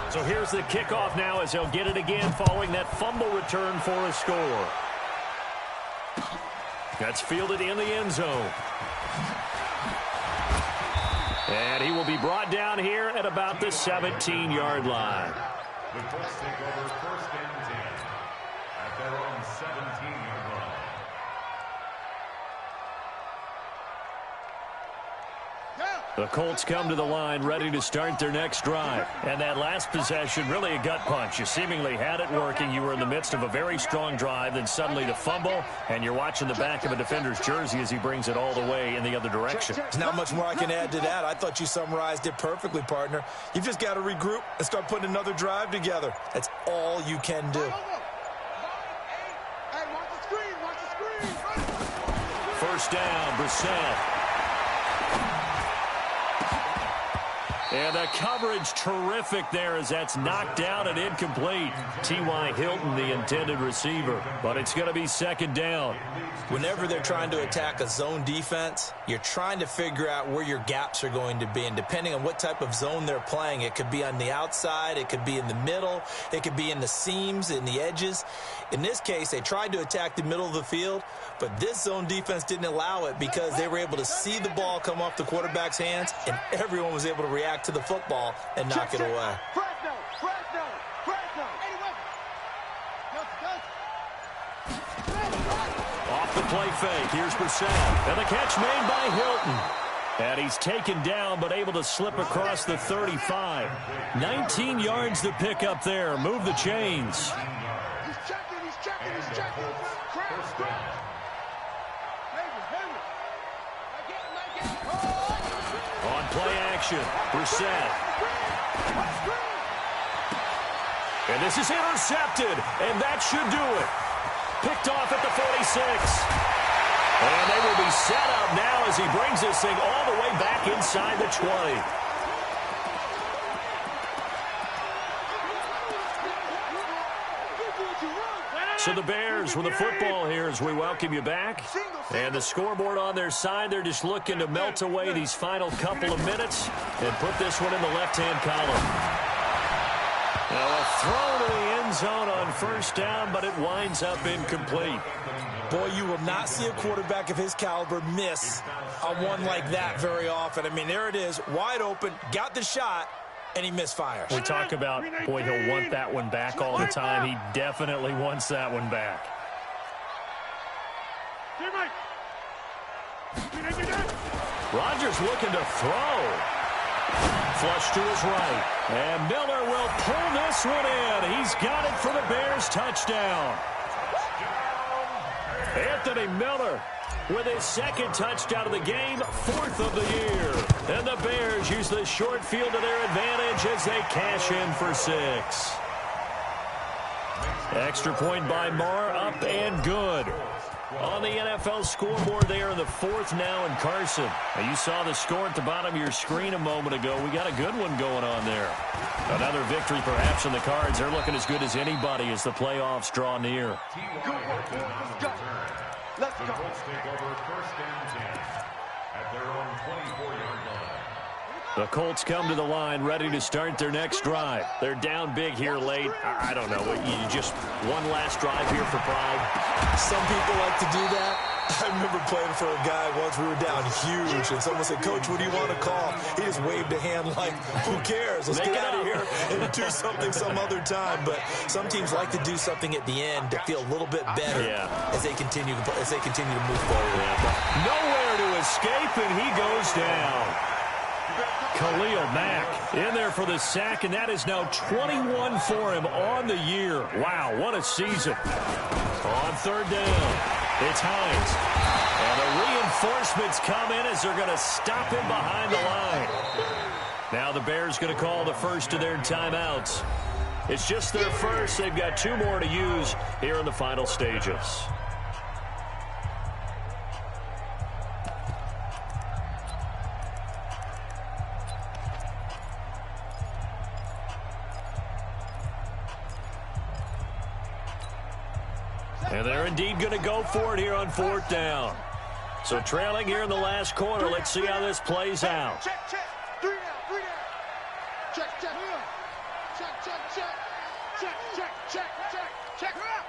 Speaker 1: So here's the kickoff now as they'll get it again following that fumble return for a score. That's fielded in the end zone. And he will be brought down here at about the 17-yard line.
Speaker 2: The Colts take over 1st and 10 at their own 17-yard line.
Speaker 1: The Colts come to the line ready to start their next drive. And that last possession, really a gut punch. You seemingly had it working. You were in the midst of a very strong drive. Then suddenly the fumble, and you're watching the back of a defender's jersey as he brings it all the way in the other direction.
Speaker 4: There's not much more I can add to that. I thought you summarized it perfectly, partner. You've just got to regroup and start putting another drive together. That's all you can do.
Speaker 1: First down, Brissett. And the coverage terrific there as that's knocked down and incomplete. T.Y. Hilton, the intended receiver. But it's going to be second down.
Speaker 4: Whenever they're trying to attack a zone defense, you're trying to figure out where your gaps are going to be. And depending on what type of zone they're playing, it could be on the outside, it could be in the middle, it could be in the seams, in the edges. In this case, they tried to attack the middle of the field, but this zone defense didn't allow it because they were able to see the ball come off the quarterback's hands, and everyone was able to react to the football and knock it away.
Speaker 1: Off the play fake, here's Brissett. And the catch made by Hilton. And he's taken down but able to slip across the 35. 19 yards to pick up there. Move the chains.
Speaker 3: He's checking.
Speaker 1: On play action, Brissett. And this is intercepted, and that should do it. Picked off at the 46. And they will be set up now as he brings this thing all the way back inside the 20. So the Bears with the football here as we welcome you back. And the scoreboard on their side, they're just looking to melt away these final couple of minutes and put this one in the left-hand column. Now a throw to the end zone on first down, but it winds up incomplete.
Speaker 4: Boy, you will not see a quarterback of his caliber miss on one like that very often. I mean, there it is, wide open, got the shot, and he misfires.
Speaker 1: We talk about, boy, he'll want that one back all the time. He definitely wants that one back. Rodgers looking to throw. Flush to his right. And Miller will pull this one in. He's got it for the Bears touchdown. Anthony Miller with his second touchdown of the game, 4th of the year. And the Bears use the short field to their advantage as they cash in for 6. Extra point by Marr, up and good. On the NFL scoreboard there in the 4th now in Carson. Now you saw the score at the bottom of your screen a moment ago. We got a good one going on there. Another victory perhaps in the cards. They're looking as good as anybody as the playoffs draw near.
Speaker 3: Good work, boys. Let's go. Let's go.
Speaker 2: The Colts take over 1st and 10 at their own 24-yard line.
Speaker 1: The Colts come to the line ready to start their next drive. They're down big here late. I don't know. You just one last drive here for pride.
Speaker 4: Some people like to do that. I remember playing for a guy once. We were down huge, and someone said, "Coach, what do you want to call?" He just waved a hand like, "Who cares? Let's get out of here and do something some other time." But some teams like to do something at the end to feel a little bit better as they continue to move forward.
Speaker 1: Nowhere to escape, and he goes down. Khalil Mack in there for the sack, and that is now 21 for him on the year. Wow, what a season. On 3rd down, it's Hines. And the reinforcements come in as they're going to stop him behind the line. Now the Bears going to call the first of their timeouts. It's just their first. They've got 2 more to use here in the final stages. And they're indeed going to go for it here on 4th down. So trailing here in the last quarter. Let's see how this plays out.
Speaker 3: Check, check. 3 down, 3 down. Check, check. Check, check, check. Check, check, check, check. Check her out.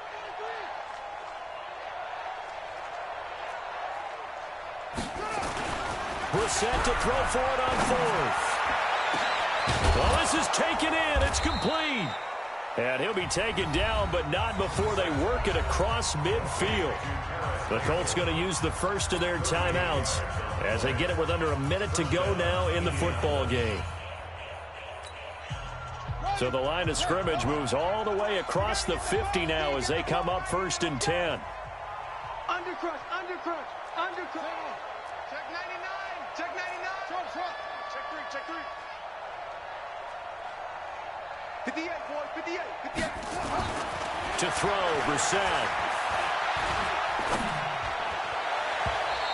Speaker 1: Brissett to throw for it on 4th. Well, this is taken in. It's complete. And he'll be taken down, but not before they work it across midfield. The Colts going to use the first of their timeouts as they get it with under a minute to go now in the football game. So the line of scrimmage moves all the way across the 50 now as they come up 1st and 10.
Speaker 3: Undercrush, undercrush, undercrush. Check 99, check 99. Check 3, check 3. 58, boys, 58, 58.
Speaker 1: To throw, Brissett.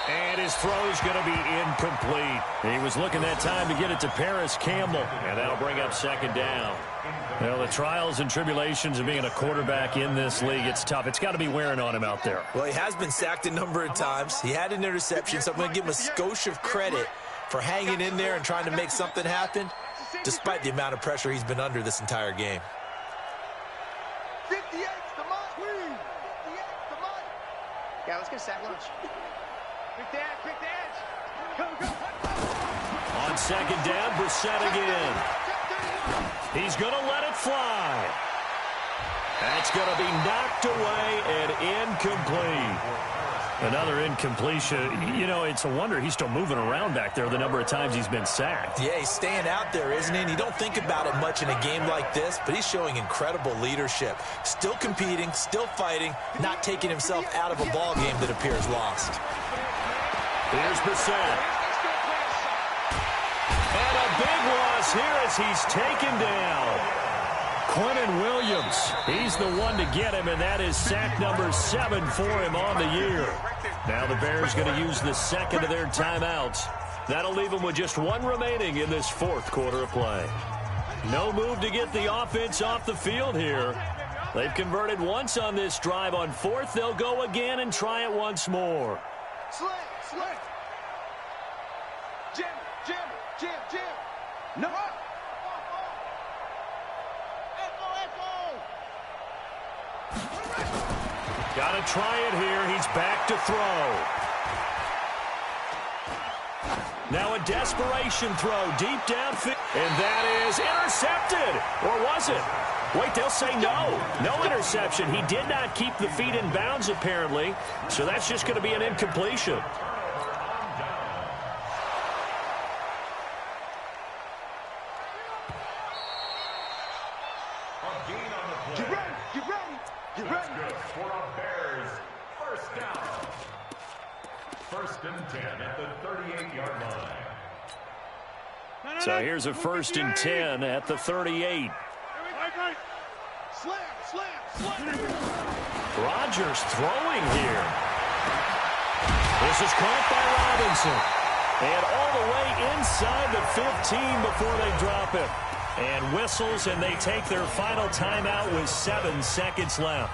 Speaker 1: And his throw's going to be incomplete. He was looking that time to get it to Paris Campbell, and that'll bring up 2nd down. Well, the trials and tribulations of being a quarterback in this league, it's tough. It's got to be wearing on him out there.
Speaker 4: Well, he has been sacked a number of times. He had an interception, so I'm going to give him a skosh of credit for hanging in there and trying to make something happen, despite the amount of pressure he's been under this entire game.
Speaker 3: 58's the mark. 58's the mark. Yeah, let's get sack lunch. Quick dash, quick dash. Go, go.
Speaker 1: On 2nd down, Brissett again. He's going to let it fly. That's going to be knocked away and incomplete. Another incompletion. You know, it's a wonder he's still moving around back there the number of times he's been sacked.
Speaker 4: Yeah, he's staying out there, isn't he? And you don't think about it much in a game like this, but he's showing incredible leadership. Still competing, still fighting, not taking himself out of a ball game that appears lost.
Speaker 1: Here's Brissett. And a big loss here as he's taken down. Quentin Williams, he's the one to get him, and that is sack number 7 for him on the year. Now the Bears going to use the second of their timeouts. That'll leave them with just 1 remaining in this 4th quarter of play. No move to get the offense off the field here. They've converted once on this drive. On 4th, they'll go again and try it once more.
Speaker 3: Sling, sling. Jim, Jim, Jim, Jim. No.
Speaker 1: Got to try it here. He's back to throw. Now a desperation throw deep downfield. And that is intercepted. Or was it? Wait, they'll say no. No interception. He did not keep the feet in bounds, apparently. So that's just going to be an incompletion.
Speaker 3: Get ready, get ready, get ready.
Speaker 2: Good for the Bears. 1st down. and 10 at the 38-yard line.
Speaker 1: So here's a 1st and 10 at the 38.
Speaker 3: Slam, slam, slam.
Speaker 1: Rodgers throwing here. This is caught by Robinson. And all the way inside the 15 before they drop it. And whistles, and they take their final timeout with 7 seconds left.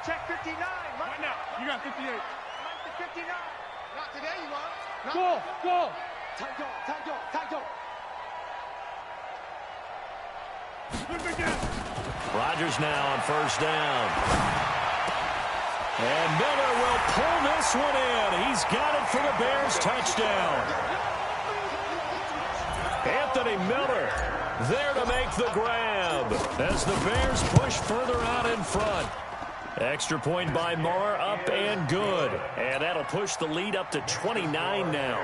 Speaker 3: Check 59. Right now. You got 58. Mike to 59. Not today, you want. Go, go. Time go, time go, time go.
Speaker 1: Rodgers now on 1st down. And Miller will pull this one in. He's got it for the Bears touchdown. Anthony Miller there to make the grab as the Bears push further out in front. Extra point by Moore, up and good. And that'll push the lead up to 29 now.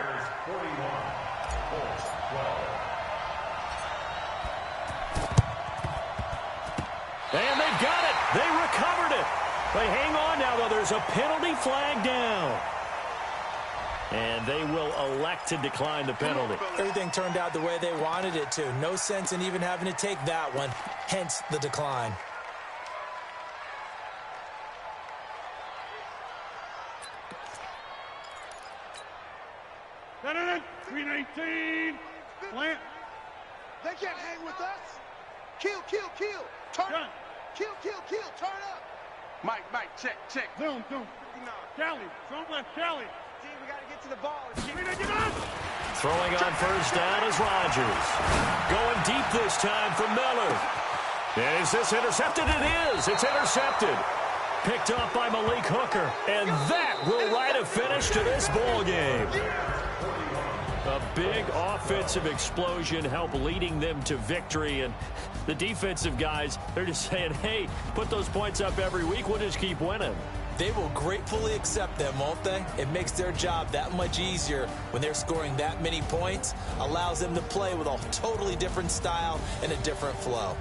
Speaker 1: And they've got it. They recovered it. They hang on now, though. There's a penalty flag down. And they will elect to decline the penalty.
Speaker 4: Everything turned out the way they wanted it to. No sense in even having to take that one. Hence the decline.
Speaker 3: Green 18. Plant. They can't hang with us. Kill, kill, kill. Turn up. Kill, kill, kill. Turn up. Mike, check. Zoom. Kelly. Front left, Kelly. See, we got to get to the ball.
Speaker 1: Throwing on 1st down is Rodgers. Going deep this time from Miller. And is this intercepted? It is. It's intercepted. Picked up by Malik Hooker. And that will write a finish to this ball game. A big offensive explosion helped leading them to victory. And the defensive guys, they're just saying, hey, put those points up every week. We'll just keep winning.
Speaker 4: They will gratefully accept them, won't they? It makes their job that much easier when they're scoring that many points. Allows them to play with a totally different style and a different flow.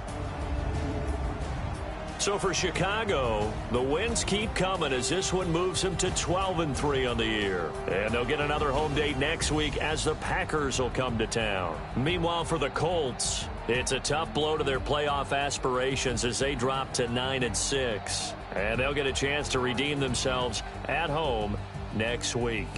Speaker 1: So for Chicago, the wins keep coming as this one moves them to 12-3 on the year. And they'll get another home date next week as the Packers will come to town. Meanwhile, for the Colts, it's a tough blow to their playoff aspirations as they drop to 9-6. And they'll get a chance to redeem themselves at home next week.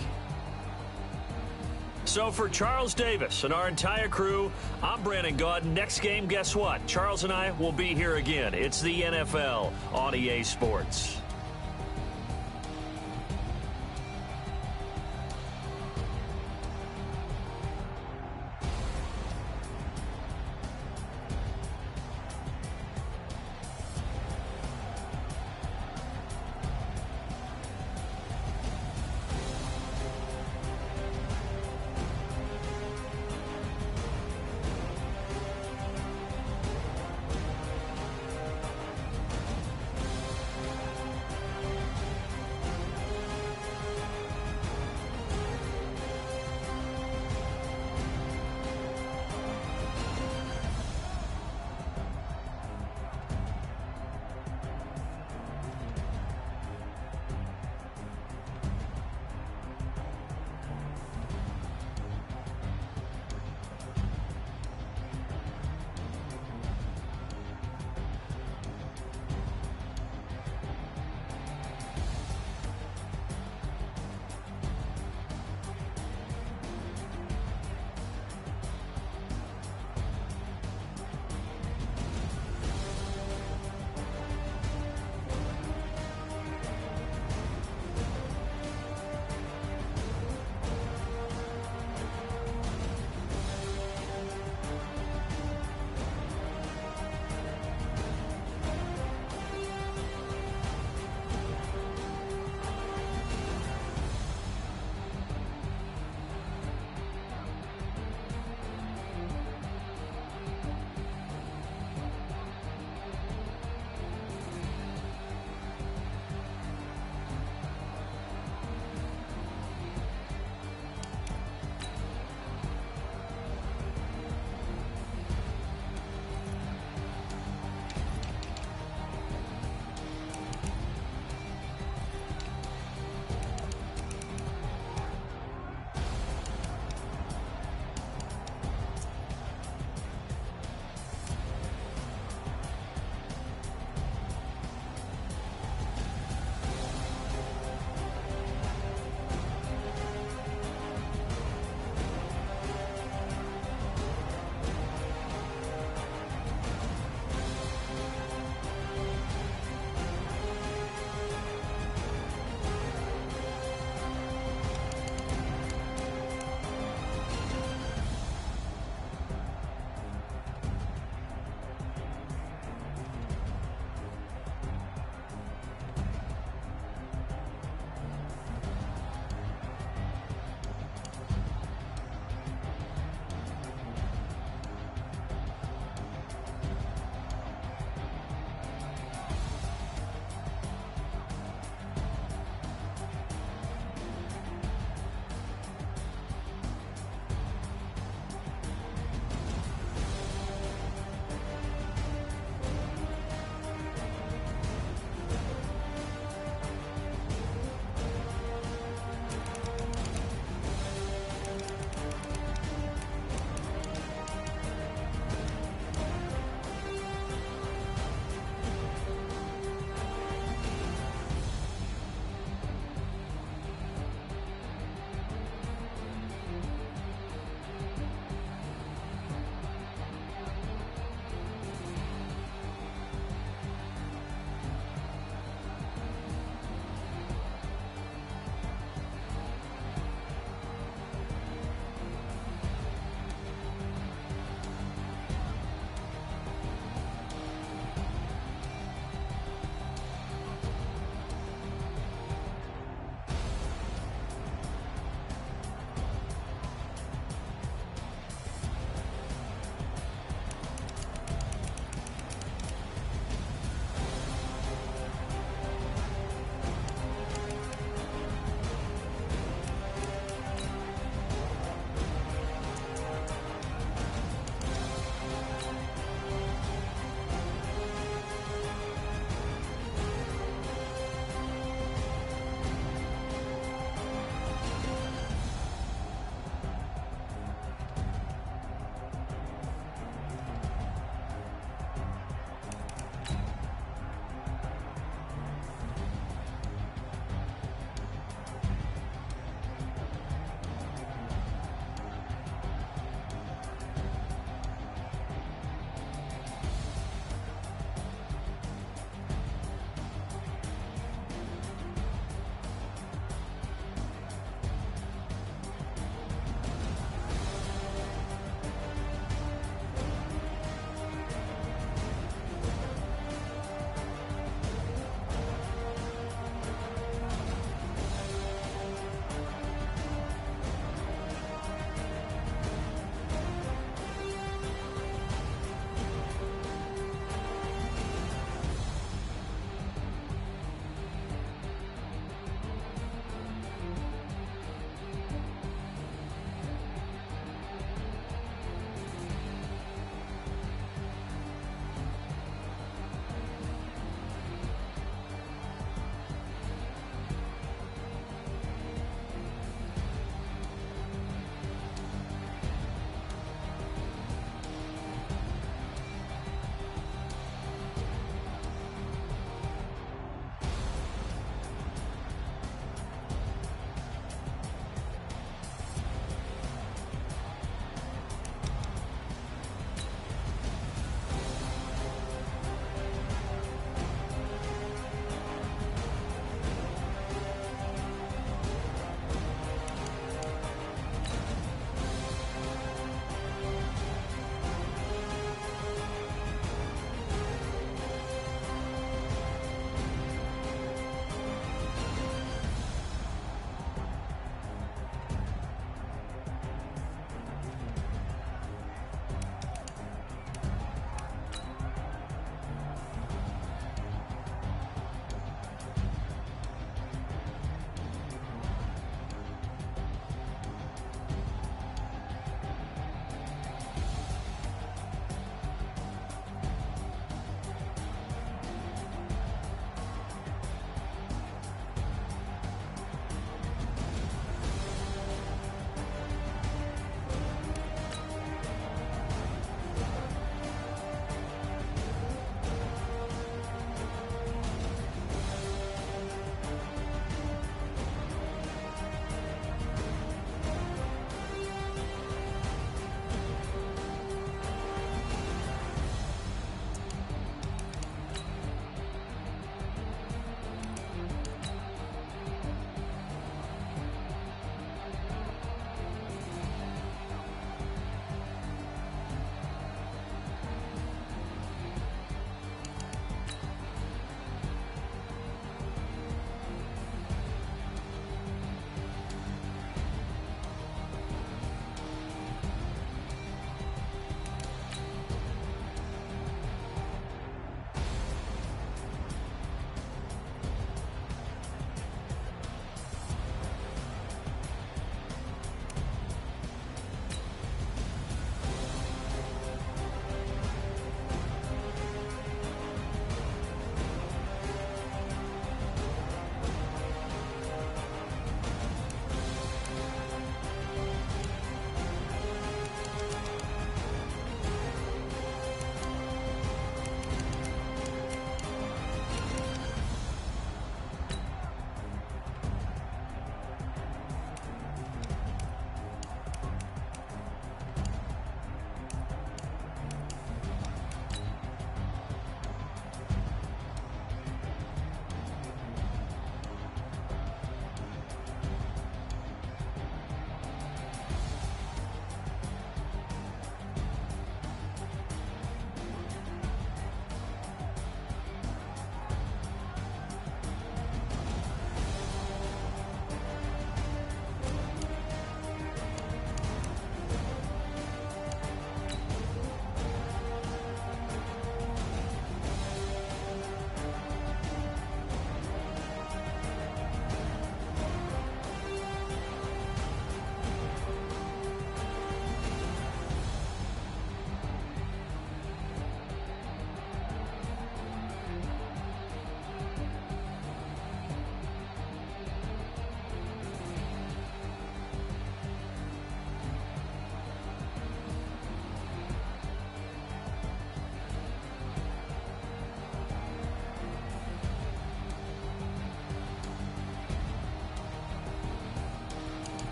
Speaker 1: So for Charles Davis and our entire crew, I'm Brandon Gaudin. Next game, guess what? Charles and I will be here again. It's the NFL on EA Sports.